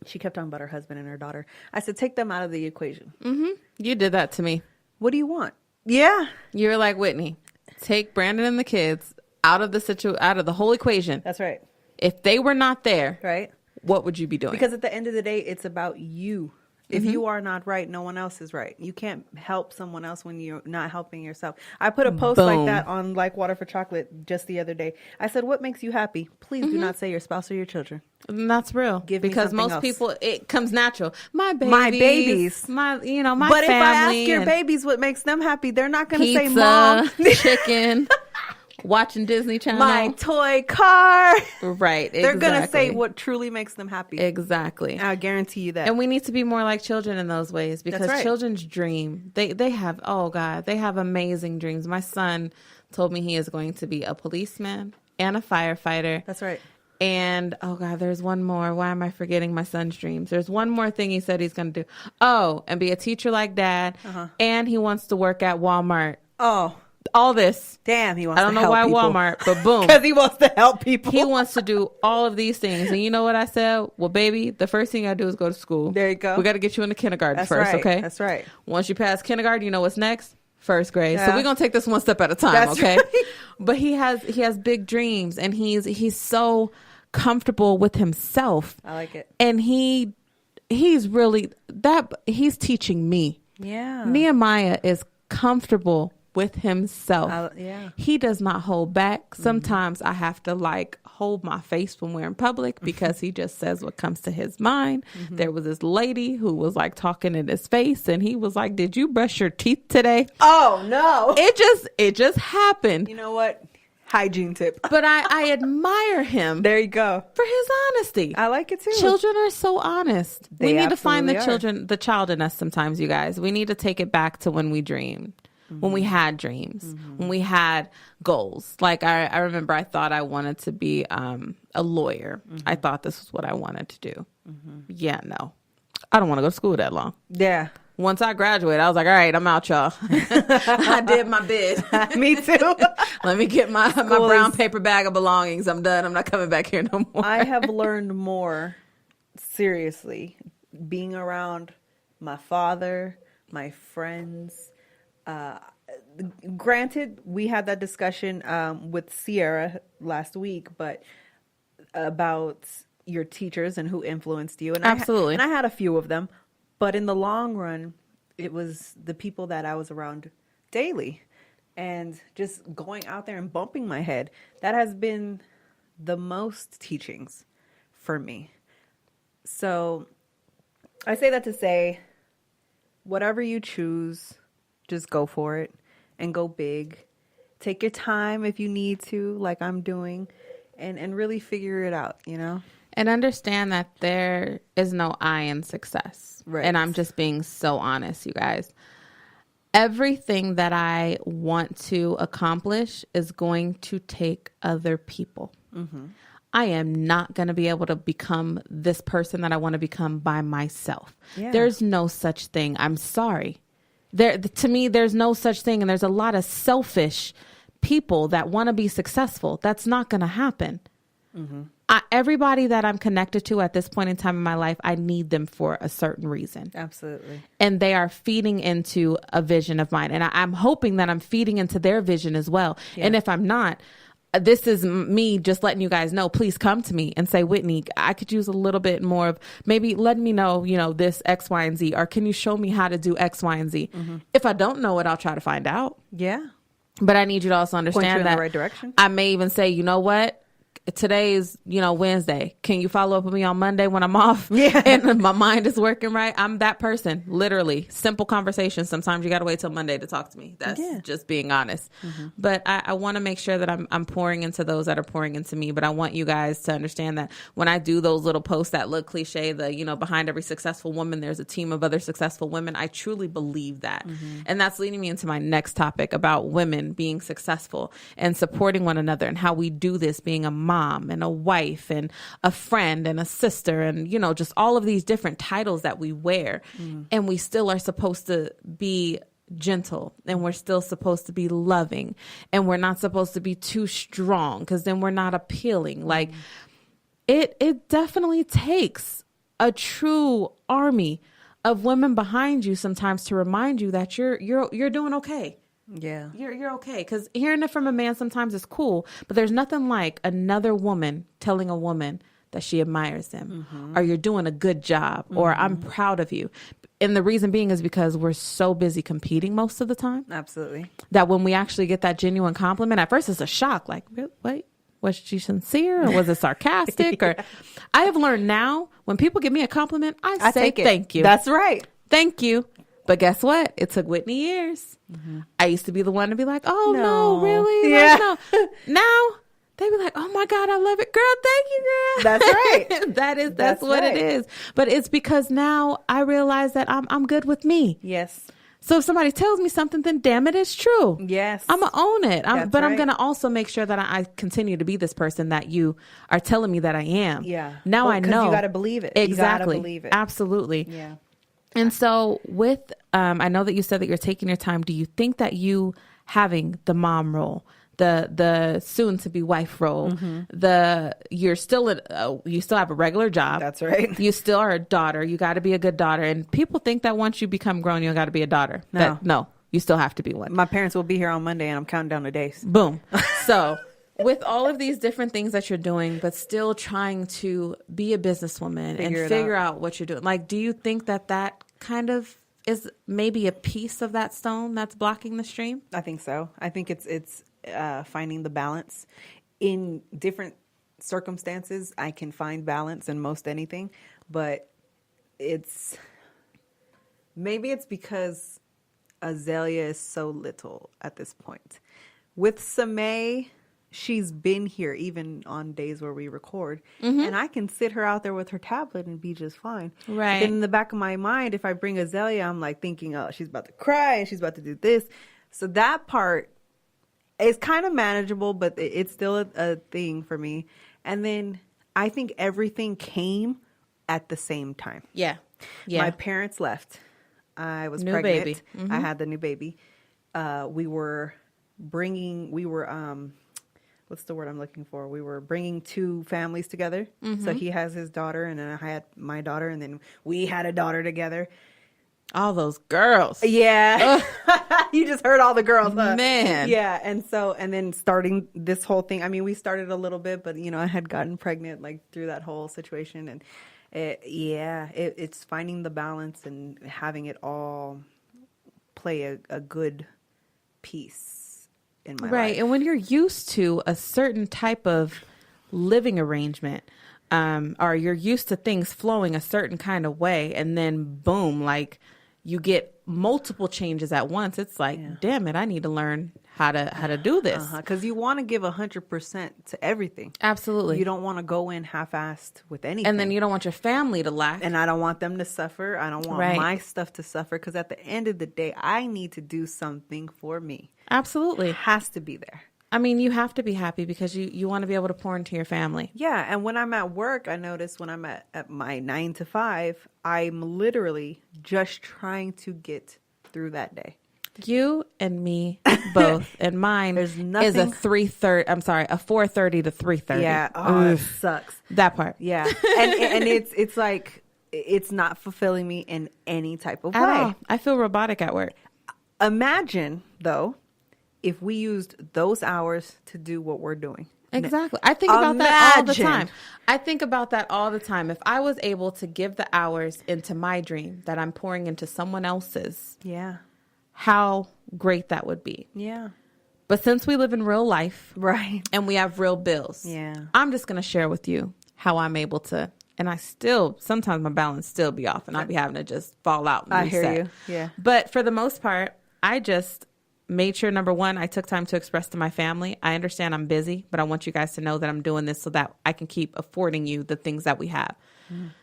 she kept talking about her husband and her daughter. I said, take them out of the equation. Mm-hmm. You did that to me. What do you want? Yeah. You were like, Whitney, take Brandon and the kids out of the whole equation. That's right. If they were not there, right, what would you be doing? Because at the end of the day, it's about you. If you are not right, no one else is right. You can't help someone else when you're not helping yourself. I put a post like that on Like Water for Chocolate just the other day. I said, what makes you happy? Please do not say your spouse or your children. And that's real. Because most people, it comes natural. My babies. My family. But if I ask your babies what makes them happy, they're not going to say mom. Chicken. Watching Disney Channel. My toy car. Right. Exactly. They're going to say what truly makes them happy. Exactly. I guarantee you that. And we need to be more like children in those ways because children's dream, they have, oh God, they have amazing dreams. My son told me he is going to be a policeman and a firefighter. That's right. And, oh God, there's one more. Why am I forgetting my son's dreams? There's one more thing he said he's going to do. Oh, and be a teacher like dad. Uh-huh. And he wants to work at Walmart. Oh. All this. Damn, he wants to help people. I don't know why Walmart, but boom. Because he wants to help people. He wants to do all of these things. And you know what I said? Well, baby, the first thing I do is go to school. There you go. We got to get you into kindergarten That's first, right. okay? That's right. Once you pass kindergarten, you know what's next? First grade. Yeah. So we're going to take this one step at a time, That's okay? Right. But he has big dreams, and he's so comfortable with himself. I like it. And he's really, he's teaching me. Yeah. Nehemiah is comfortable with himself. Yeah. He does not hold back. Sometimes I have to hold my face when we're in public because he just says what comes to his mind. Mm-hmm. There was this lady who was talking in his face and he was like, did you brush your teeth today? Oh no. It just happened. You know what? hygiene tip. But I admire him. There you go. For his honesty. I like it too. Children are so honest. They we need to find absolutely the child in us sometimes, you guys. We need to take it back to when we dreamed, when we had dreams, when we had goals. Like I remember I thought I wanted to be a lawyer. I thought this was what I wanted to do. Yeah, no. I don't want to go to school that long. Yeah. Once I graduated, I was like, all right, I'm out, y'all. I did my bid. Me too. Let me get my brown paper bag of belongings. I'm done. I'm not coming back here no more. I have learned more, seriously, being around my father, my friends. Granted, we had that discussion with Sierra last week, but about your teachers and who influenced you. And Absolutely. I had a few of them. But in the long run, it was the people that I was around daily and just going out there and bumping my head. That has been the most teachings for me. So I say that to say, whatever you choose, just go for it and go big. Take your time if you need to, like I'm doing, and really figure it out, you know? And understand that there is no I in success. Right. And I'm just being so honest, you guys. Everything that I want to accomplish is going to take other people. I am not going to be able to become this person that I want to become by myself. Yeah. There's no such thing. I'm sorry. To me, there's no such thing. And there's a lot of selfish people that want to be successful. That's not going to happen. Everybody that I'm connected to at this point in time in my life, I need them for a certain reason. Absolutely. And they are feeding into a vision of mine. And I'm hoping that I'm feeding into their vision as well. Yeah. And if I'm not, this is me just letting you guys know, please come to me and say, Whitney, I could use a little bit more of maybe letting me know, this X, Y, and Z, or can you show me how to do X, Y, and Z? If I don't know it, I'll try to find out. Yeah. But I need you to also Point you understand in that the right direction. I may even say, you know what? Today is, Wednesday. Can you follow up with me on Monday when I'm off? Yeah. And my mind is working right. I'm that person, literally. Simple conversation. Sometimes you got to wait till Monday to talk to me. That's just being honest. But I want to make sure that I'm pouring into those that are pouring into me. But I want you guys to understand that when I do those little posts that look cliche, behind every successful woman, there's a team of other successful women. I truly believe that. And that's leading me into my next topic about women being successful and supporting one another and how we do this being a mom and a wife and a friend and a sister and, just all of these different titles that we wear. And we still are supposed to be gentle and we're still supposed to be loving and we're not supposed to be too strong because then we're not appealing. Like it definitely takes a true army of women behind you sometimes to remind you that you're doing okay. Yeah. You're okay. Because hearing it from a man sometimes is cool, but there's nothing like another woman telling a woman that she admires them or you're doing a good job or I'm proud of you. And the reason being is because we're so busy competing most of the time. Absolutely. That when we actually get that genuine compliment, at first it's a shock. Like, wait, was she sincere or was it sarcastic? Or I have learned now when people give me a compliment, I say thank you. That's right. Thank you. But guess what? It took Whitney years. I used to be the one to be like, oh, no really? Yeah. Like, no. Now they be like, oh, my God, I love it. Girl, thank you, girl. That's right. That's what right. it is. But it's because now I realize that I'm good with me. Yes. So if somebody tells me something, then damn it, it's true. Yes. I'm going to own it. That's But I'm right. going to also make sure that I continue to be this person that you are telling me that I am. Yeah. Now I 'cause know. you got to believe it. Exactly. You got to believe it. Absolutely. Yeah. And so with, I know that you said that you're taking your time. Do you think that you having the mom role, the soon to be wife role, you still have a regular job. That's right. You still are a daughter. You got to be a good daughter. And people think that once you become grown, you got to be a daughter. No, you still have to be one. My parents will be here on Monday and I'm counting down the days. Boom. So with all of these different things that you're doing, but still trying to be a businesswoman and figure out what you're doing. Like, do you think that kind of is maybe a piece of that stone that's blocking the stream? I think so. I think it's finding the balance in different circumstances. I can find balance in most anything, but maybe it's because Azalea is so little at this point. With Samay, she's been here even on days where we record, and I can sit her out there with her tablet and be just fine. Right. Then in the back of my mind, if I bring Azalea, I'm like thinking, oh, she's about to cry and she's about to do this. So that part is kind of manageable, but it's still a thing for me. And then I think everything came at the same time. Yeah. My parents left. I was New pregnant. baby. I had the new baby. We were what's the word I'm looking for? We were bringing two families together. So he has his daughter, and then I had my daughter, and then we had a daughter together. All those girls. Yeah. You just heard all the girls. Huh? Man. Yeah. And then starting this whole thing, I mean, we started a little bit, but, I had gotten pregnant like through that whole situation. And it's finding the balance and having it all play a good piece in my life. Right. And when you're used to a certain type of living arrangement, or you're used to things flowing a certain kind of way, and then boom, like you get multiple changes at once. It's like, damn it, I need to learn how to do this. Because you want to give 100% to everything. Absolutely. You don't want to go in half-assed with anything. And then you don't want your family to lack. And I don't want them to suffer. I don't want my stuff to suffer. Because at the end of the day, I need to do something for me. Absolutely. It has to be there. I mean, you have to be happy because you want to be able to pour into your family. Yeah. And when I'm at work, I notice when I'm at my 9 to 5, I'm literally just trying to get through that day. You and me both, and mine There's nothing. is a 4:30 to 3:30. Yeah. Oh, it sucks. That part. Yeah. And it's like, it's not fulfilling me in any type of At way. all. I feel robotic at work. Imagine, though, if we used those hours to do what we're doing. Exactly. I think about that all the Imagine. time. I think about that all the time. If I was able to give the hours into my dream that I'm pouring into someone else's, Yeah. how great that would be. Yeah. But since we live in real life, Right. and we have real bills, Yeah. I'm just going to share with you how I'm able to. And sometimes my balance still be off, and I'll be having to just fall out and I reset. hear you. Yeah. But for the most part, I just made sure, number one, I took time to express to my family. I understand I'm busy, but I want you guys to know that I'm doing this so that I can keep affording you the things that we have.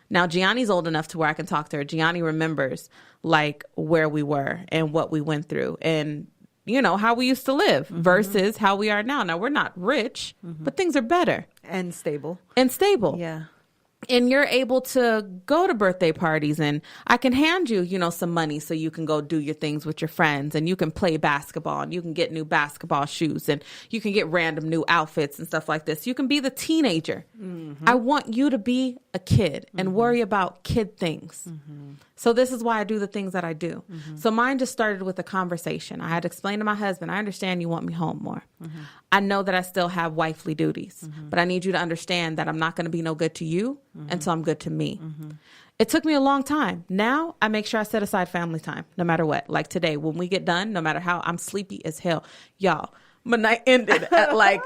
Now, Gianni's old enough to where I can talk to her. Gianni remembers like where we were and what we went through and, how we used to live versus how we are now. Now, we're not rich, but things are better. And stable. Yeah. And you're able to go to birthday parties, and I can hand you, some money so you can go do your things with your friends, and you can play basketball, and you can get new basketball shoes, and you can get random new outfits and stuff like this. You can be the teenager. I want you to be a kid and worry about kid things. So this is why I do the things that I do. So mine just started with a conversation. I had to explain to my husband, I understand you want me home more. I know that I still have wifely duties, but I need you to understand that I'm not going to be no good to you until I'm good to me. It took me a long time. Now I make sure I set aside family time, no matter what. Like today, when we get done, no matter how, I'm sleepy as hell. Y'all, my night ended at like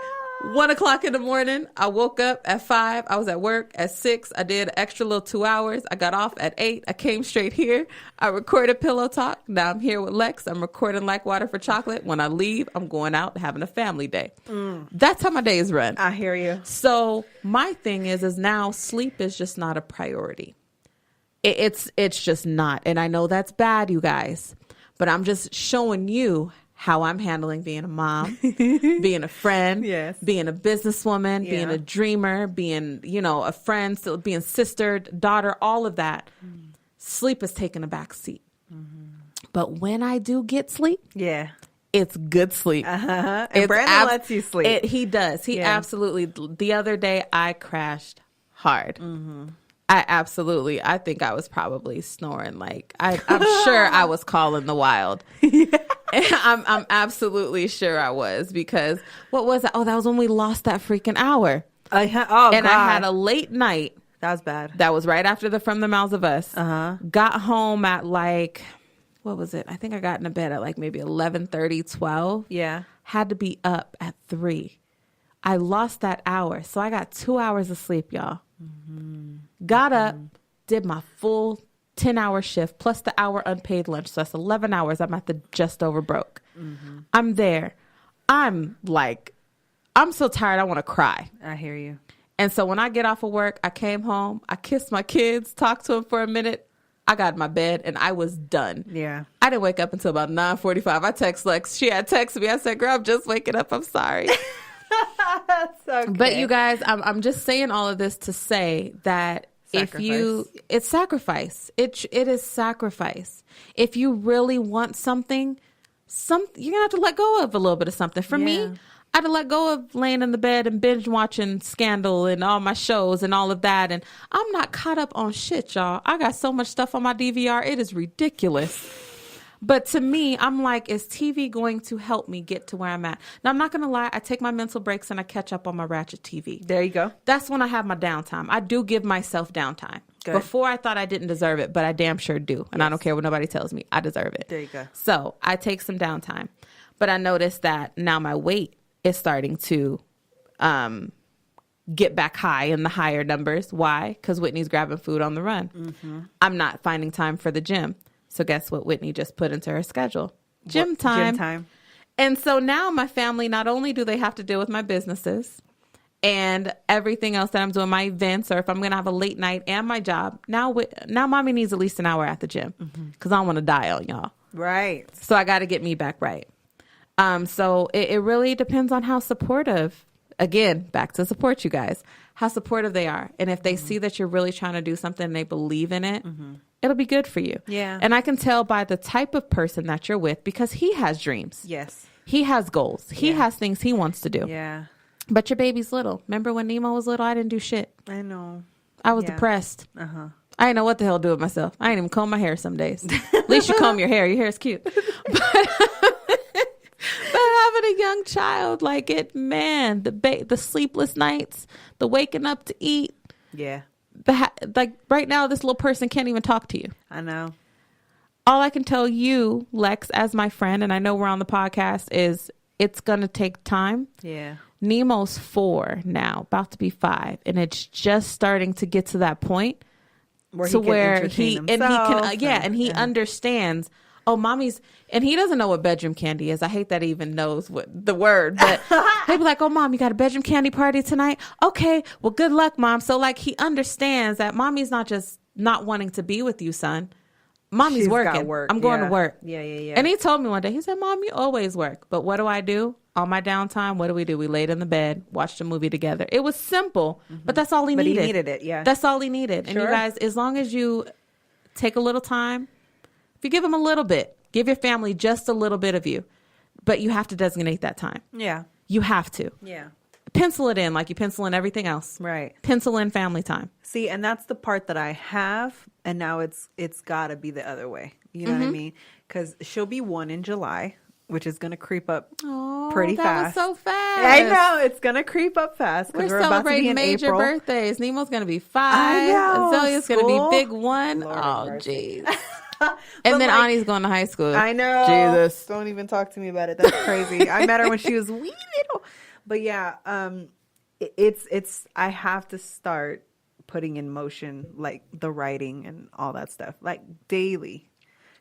1 o'clock in the morning. I woke up at 5. I was at work at 6. I did an extra little 2 hours. I got off at 8. I came straight here. I recorded Pillow Talk. Now I'm here with Lex. I'm recording Like Water for Chocolate. When I leave, I'm going out having a family day. That's how my days run. I hear you. So my thing is now sleep is just not a priority. It's just not. And I know that's bad, you guys, but I'm just showing you how I'm handling being a mom, being a friend, being a businesswoman, being a dreamer, being, a friend, still being sister, daughter, all of that. Sleep is taking a back seat. But when I do get sleep, it's good sleep. And Brandon lets you sleep. He does. He absolutely. The other day I crashed hard. I think I was probably snoring. Like I'm sure I was calling the wild. I'm absolutely sure I was, because what was that? Oh, that was when we lost that freaking hour. I had a late night. That was bad. That was right after From the Mouths of Us. Got home at like, what was it? I think I got into bed at like maybe 11:30, 12. Yeah. Had to be up at 3. I lost that hour. So I got 2 hours of sleep, y'all. Got up, did my full 10-hour shift plus the hour unpaid lunch. So that's 11 hours. I'm at the just over broke. I'm there. I'm like I'm so tired. I want to cry. I hear you. And so when I get off of work, I came home, I kissed my kids, talked to them for a minute. I got in my bed and I was done. Yeah. I didn't wake up until about 9:45. I text Lex. She had texted me. I said, girl, I'm just waking up. I'm sorry. That's okay. But you guys, I'm just saying all of this to say that it's sacrifice. It is sacrifice. If you really want something, you're going to have to let go of a little bit of something. For me, I had to let go of laying in the bed and binge watching Scandal and all my shows and all of that. And I'm not caught up on shit, y'all. I got so much stuff on my DVR. It is ridiculous. But to me, I'm like, is TV going to help me get to where I'm at? Now, I'm not going to lie. I take my mental breaks and I catch up on my ratchet TV. There you go. That's when I have my downtime. I do give myself downtime. Good. Before I thought I didn't deserve it, but I damn sure do. And I don't care what nobody tells me. I deserve it. There you go. So I take some downtime. But I noticed that now my weight is starting to get back high in the higher numbers. Why? Because Whitney's grabbing food on the run. Mm-hmm. I'm not finding time for the gym. So guess what Whitney just put into her schedule? Gym time. And so now my family, not only do they have to deal with my businesses and everything else that I'm doing, my events, or if I'm going to have a late night and my job, now mommy needs at least an hour at the gym because I don't want to die on y'all. Right. So I got to get me back right. So it really depends on how supportive, again, back to support you guys, how supportive they are. And if they see that you're really trying to do something and they believe in it, it'll be good for you. Yeah. And I can tell by the type of person that you're with because he has dreams. Yes. He has goals. He has things he wants to do. Yeah. But your baby's little. Remember when Nemo was little? I didn't do shit. I know. I was depressed. Uh-huh. I didn't know what the hell to do with myself. I didn't even comb my hair some days. At least you comb your hair. Your hair is cute. But having a young child, like the sleepless nights, the waking up to eat. Yeah. Like right now, this little person can't even talk to you. I know. All I can tell you, Lex, as my friend, and I know we're on the podcast, is it's going to take time. Yeah. Nemo's 4 now, about to be 5. And it's just starting to get to that point where he understands, oh, mommy's, and he doesn't know what bedroom candy is. I hate that he even knows what the word, but he'll be like, oh, mom, you got a bedroom candy party tonight? Okay, well, good luck, mom. So like he understands that mommy's not just not wanting to be with you, son. Mommy's working. I'm going to work. Yeah. And he told me one day, he said, Mom, you always work. But what do I do? On my downtime, what do? We laid in the bed, watched a movie together. It was simple, but that's all he needed. But he needed it, yeah. That's all he needed. Sure. And you guys, as long as you take a little time, if you give him a little bit, give your family just a little bit of you. But you have to designate that time. Yeah. You have to. Yeah. Pencil it in like you pencil in everything else. Right. Pencil in family time. See, and that's the part that I have, and now it's got to be the other way. You know what I mean? Because she'll be 1 in July, which is going to creep up pretty fast. That was so fast. I know. It's going to creep up fast. We're celebrating major April. Birthdays. Nemo's going to be 5. I know. Azalea's going to be big 1. Lord oh, jeez. And then Ani's going to high school. I know. Jesus. Don't even talk to me about it. That's crazy. I met her when she was wee little. But yeah, it's I have to start putting in motion like the writing and all that stuff like daily.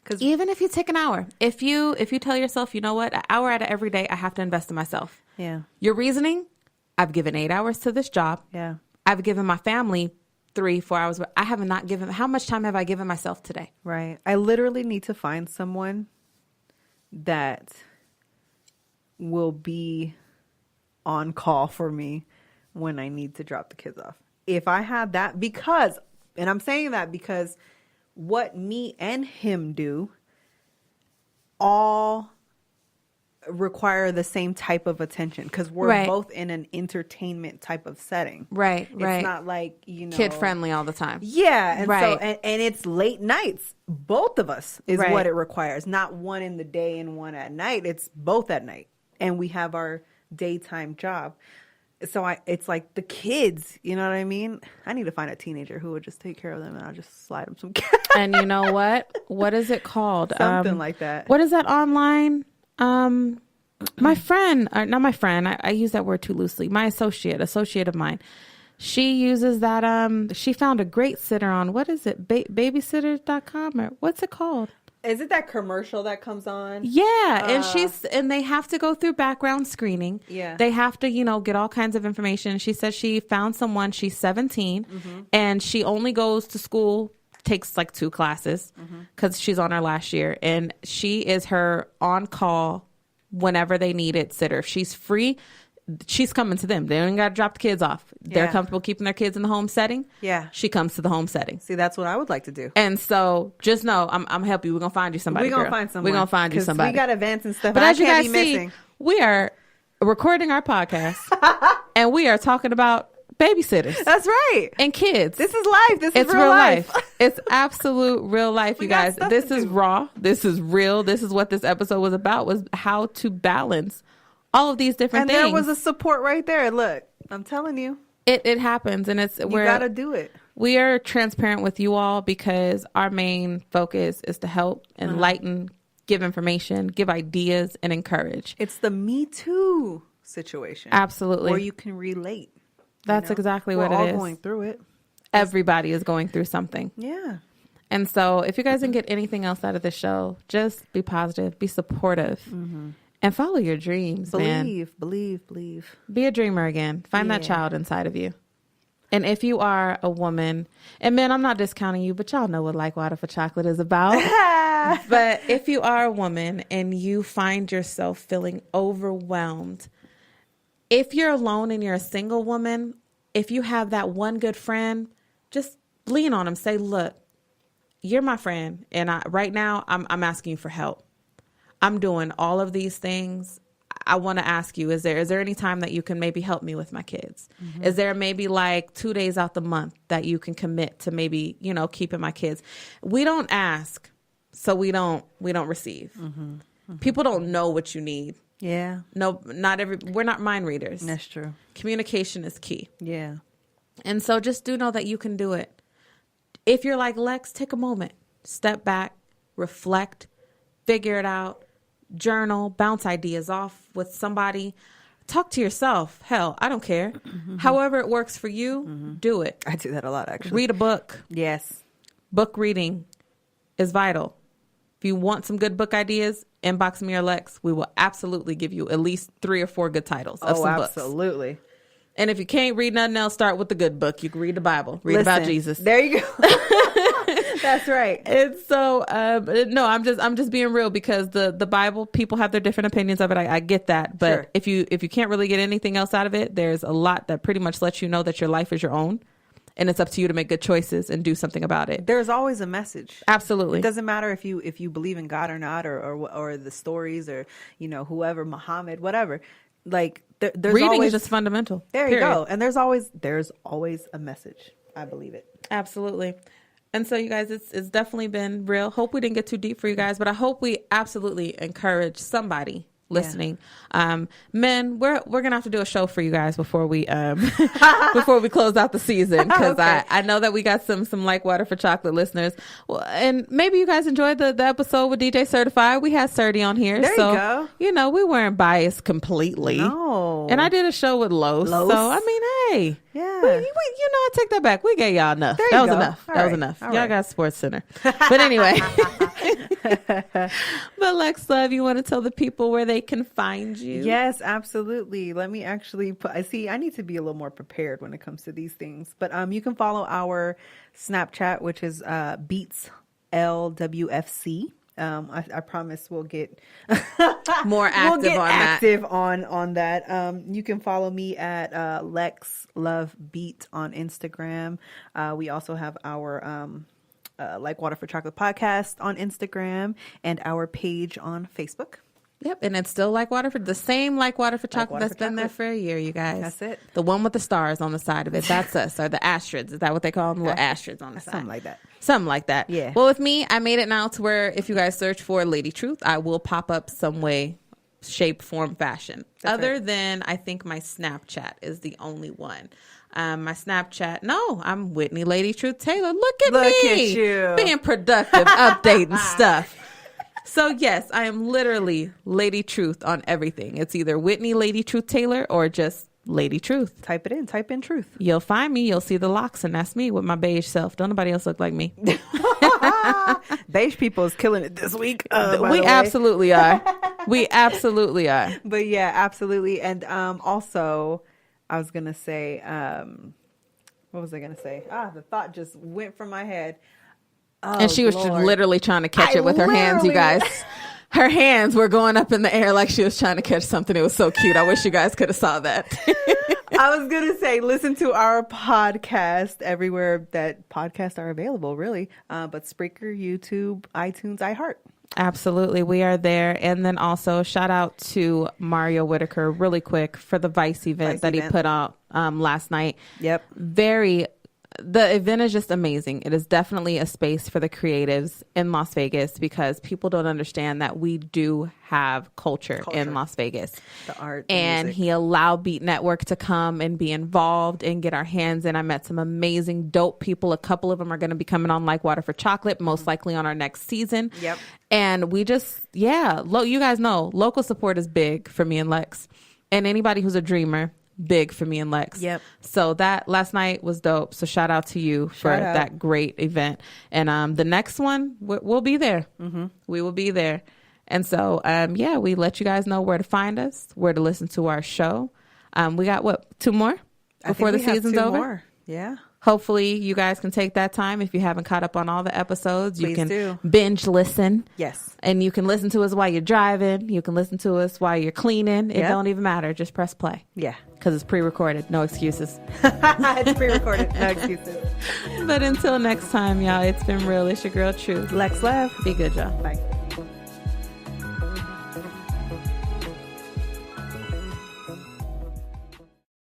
Because even if you take an hour, if you tell yourself, you know what, an hour out of every day, I have to invest in myself. Yeah. Your reasoning, I've given 8 hours to this job. Yeah. I've given my family 3-4 hours. I have not given. How much time have I given myself today? Right. I literally need to find someone that will be on call for me when I need to drop the kids off. If I had that, and I'm saying that because what me and him do all require the same type of attention because we're both in an entertainment type of setting. Right. It's not like, kid friendly all the time. Yeah. And so, and it's late nights. Both of us is what it requires. Not one in the day and one at night. It's both at night. And we have our daytime job. So it's like the kids, you know what I mean? I need to find a teenager who would just take care of them and I'll just slide them some cash. And you know what? What is it called? Something like that. What is that online? My friend, not my friend, I use that word too loosely. My associate of mine, she uses that. She found a great sitter on, what is it? Babysitters.com or what's it called? Is it that commercial that comes on? Yeah, and they have to go through background screening. Yeah. They have to, get all kinds of information. She said she found someone, she's 17, and she only goes to school, takes like 2 classes because she's on her last year, and she is her on-call whenever they need it sitter. If she's free, she's coming to them. They don't got to drop the kids off. They're comfortable keeping their kids in the home setting. Yeah. She comes to the home setting. See, that's what I would like to do. And so just know, I'm help you. We're going to find you somebody. We're going to find someone. We're going to find you somebody. We got events and stuff. But as you guys see, missing. we are recording our podcast and we are talking about babysitters. That's right. And kids. This is life. This is real life. It's absolute real life, you guys. This is raw. This is real. This is what this episode was about, was how to balance all of these different things. And there was a support right there. Look, I'm telling you. It happens, and you got to do it. We are transparent with you all because our main focus is to help, enlighten, give information, give ideas, and encourage. It's the Me Too situation. Absolutely. Where you can relate. That's exactly what it is. We're all going through it. Everybody is going through something. Yeah. And so if you guys didn't get anything else out of the show, just be positive, be supportive, and follow your dreams, believe. Be a dreamer again. Find that child inside of you. And if you are a woman, and men, I'm not discounting you, but y'all know what Like Water for Chocolate is about. But if you are a woman and you find yourself feeling overwhelmed, if you're alone and you're a single woman, if you have that one good friend, just lean on them. Say, look, you're my friend. And right now I'm asking you for help. I'm doing all of these things. I want to ask you, is there any time that you can maybe help me with my kids? Is there maybe like 2 days out the month that you can commit to maybe, keeping my kids? We don't ask, so we don't receive. People don't know what you need. Yeah. No, we're not mind readers. That's true. Communication is key. Yeah. And so just do know that you can do it. If you're like Lex, take a moment, step back, reflect, figure it out. Journal, bounce ideas off with somebody, talk to yourself. Hell, I don't care. However it works for you, do it. I do that a lot, actually. Read a book. Yes. Book reading is vital. If you want some good book ideas, inbox me or Lex. We will absolutely give you at least 3 or 4 good titles of some books. Absolutely. And if you can't read nothing else, start with the good book. You can read the Bible. Read about Jesus. There you go. That's right. And so, no, I'm just being real because the Bible, people have their different opinions of it. I get that. But if you can't really get anything else out of it, there's a lot that pretty much lets you know that your life is your own. And it's up to you to make good choices and do something about it. There's always a message. Absolutely. It doesn't matter if you believe in God or not, or the stories, or whoever, Muhammad, whatever. Like there's reading always, is just fundamental. There you go. And there's always a message. I believe it. Absolutely. And so, you guys, it's definitely been real. Hope we didn't get too deep for you guys, but I hope we absolutely encourage somebody listening. Men, we're gonna have to do a show for you guys before we before we close out the season, because I know that we got some Like Water for Chocolate listeners. Well, and maybe you guys enjoyed the episode with DJ Certified. We had Certi on here, there you go. We weren't biased completely. No, and I did a show with Los. So I mean, hey, yeah, I take that back. We gave y'all enough. That was enough. That was enough. Y'all got Sports Center. But anyway. But Lex Love, you want to tell the people where they can find you? Yes, absolutely. Let me actually I need to be a little more prepared when it comes to these things. But you can follow our Snapchat, which is Beats LWFC. I promise we'll get more active on that. You can follow me at Lex Love Beat on Instagram. We also have our Like Water for Chocolate podcast on Instagram and our page on Facebook. Yep, and it's still Like Water for Chocolate that's been there for a year, you guys. That's it. The one with the stars on the side of it. That's us. Or the asterisks. Is that what they call them? Little asterisks on the side. Something like that. Yeah. Well, with me, I made it now to where if you guys search for Lady Truth, I will pop up some way, shape, form, fashion. Other than, I think my Snapchat is the only one. My Snapchat, I'm Whitney Lady Truth Taylor. Look at you. Being productive, updating stuff. So yes, I am literally Lady Truth on everything. It's either Whitney Lady Truth Taylor or just Lady Truth. Type in truth. You'll find me. You'll see the locks, and that's me with my beige self. Don't nobody else look like me. Beige people is killing it this week. We absolutely are. We absolutely are. But yeah, absolutely. And also, I was gonna say, what was I gonna say? The thought just went from my head. Oh, and she was literally trying to catch it with her hands, you guys. Her hands were going up in the air like she was trying to catch something. It was so cute. I wish you guys could have saw that. I was going to say, listen to our podcast everywhere that podcasts are available, really. But Spreaker, YouTube, iTunes, iHeart. Absolutely. We are there. And then also shout out to Mario Whitaker really quick for the Vice event he put out last night. Yep. The event is just amazing. It is definitely a space for the creatives in Las Vegas because people don't understand that we do have culture. In Las Vegas. The art. And music. He allowed Beat Network to come and be involved and get our hands in. I met some amazing, dope people. A couple of them are going to be coming on Like Water for Chocolate, most likely on our next season. Yep. And we just, you guys know, local support is big for me and Lex. And anybody who's a dreamer, big for me and Lex. Yep. So that last night was dope. So shout out to you for that great event. And the next one, we'll be there. Mm-hmm. We will be there. And so, we let you guys know where to find us, where to listen to our show. We got, 2 more before the season's over? More. Yeah. Hopefully you guys can take that time. If you haven't caught up on all the episodes, you can binge listen. Yes. And you can listen to us while you're driving. You can listen to us while you're cleaning. It don't even matter. Just press play. Yeah. Because it's pre-recorded. No excuses. It's pre-recorded. No excuses. But until next time, y'all, it's been real. It's your girl, Truth. Lex Love. Be good, y'all. Bye.